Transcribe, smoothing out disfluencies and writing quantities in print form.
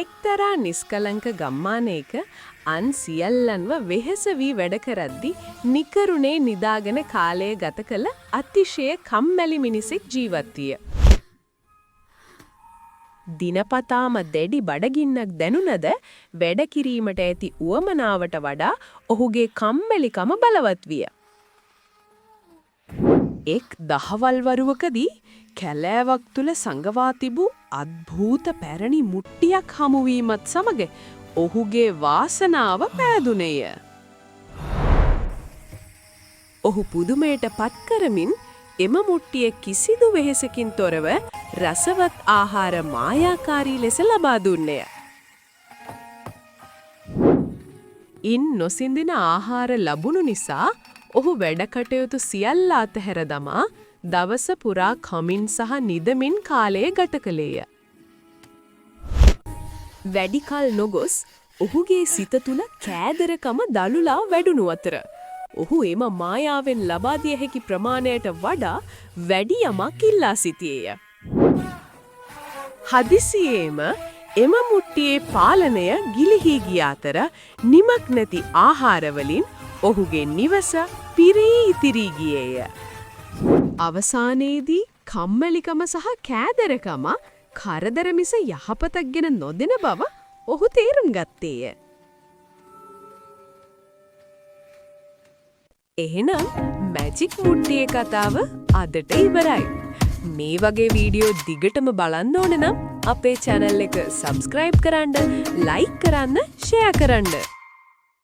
එක්තරා නිස්කලංක ගම්මානයක අන් සියල්ලන්ව වෙහෙස වී වැඩ කරද්දී නිකරුණේ නිදාගෙන කාලය ගත කළ අතිශය කම්මැලි මිනිසෙක් ජීවත් විය. දිනපතාම දැඩි බඩගින්නක් දැනුණද වැඩ කිරීමට ඇති උවමනාවට වඩා ඔහුගේ කම්මැලිකම බලවත් විය. එක් දහවල් වරුවකදී කැලෑවක් තුල සංගවා තිබූ අద్භූත පැරණි මුට්ටියක් හමුවීමත් සමග ඔහුගේ වාසනාව පෑදුනේය. ඔහු පුදුමයට පත් කරමින් එම මුට්ටිය කිසිදු වෙහෙසකින් තොරව රසවත් ආහාර මායාකාරී ලෙස ලබා දුන්නේය. ඉන් නොසිඳින ආහාර ලැබුණු නිසා ඔහු වැඩ කටයුතු සියල්ල අතහැර දමා දවස පුරා කමින් සහ නිදමින් කාලය ගත කළේය. වැඩි කල නොගොස් ඔහුගේ සිත තුළ කෑදරකම දළුලා වැඩුණු අතර ඔහු එම මායාවෙන් ලබා දිය හැකි ප්‍රමාණයට වඩා වැඩි යමක් ඉල්ලා සිටියේය. හදිසියේම එම මුට්ටියේ පාලනය ගිලිහී ගිය අතර නිමක් නැති ආහාර වලින් ඔහුගේ නිවස පිරී ඉතිරී ගියේය. අවසානයේදී කම්මැලිකම සහ කෑදරකම කරදර මිස යහපතක් ගෙන නොදෙන බව ඔහු තේරුම් ගත්තේය. එහෙනම් මැජික් මුට්ටියේ කතාව අදට ඉවරයි. මේ වගේ වීඩියෝ දිගටම බලන්න ඕන නම් අපේ channel එක subscribe කරන්න, like කරන්න, share කරන්න.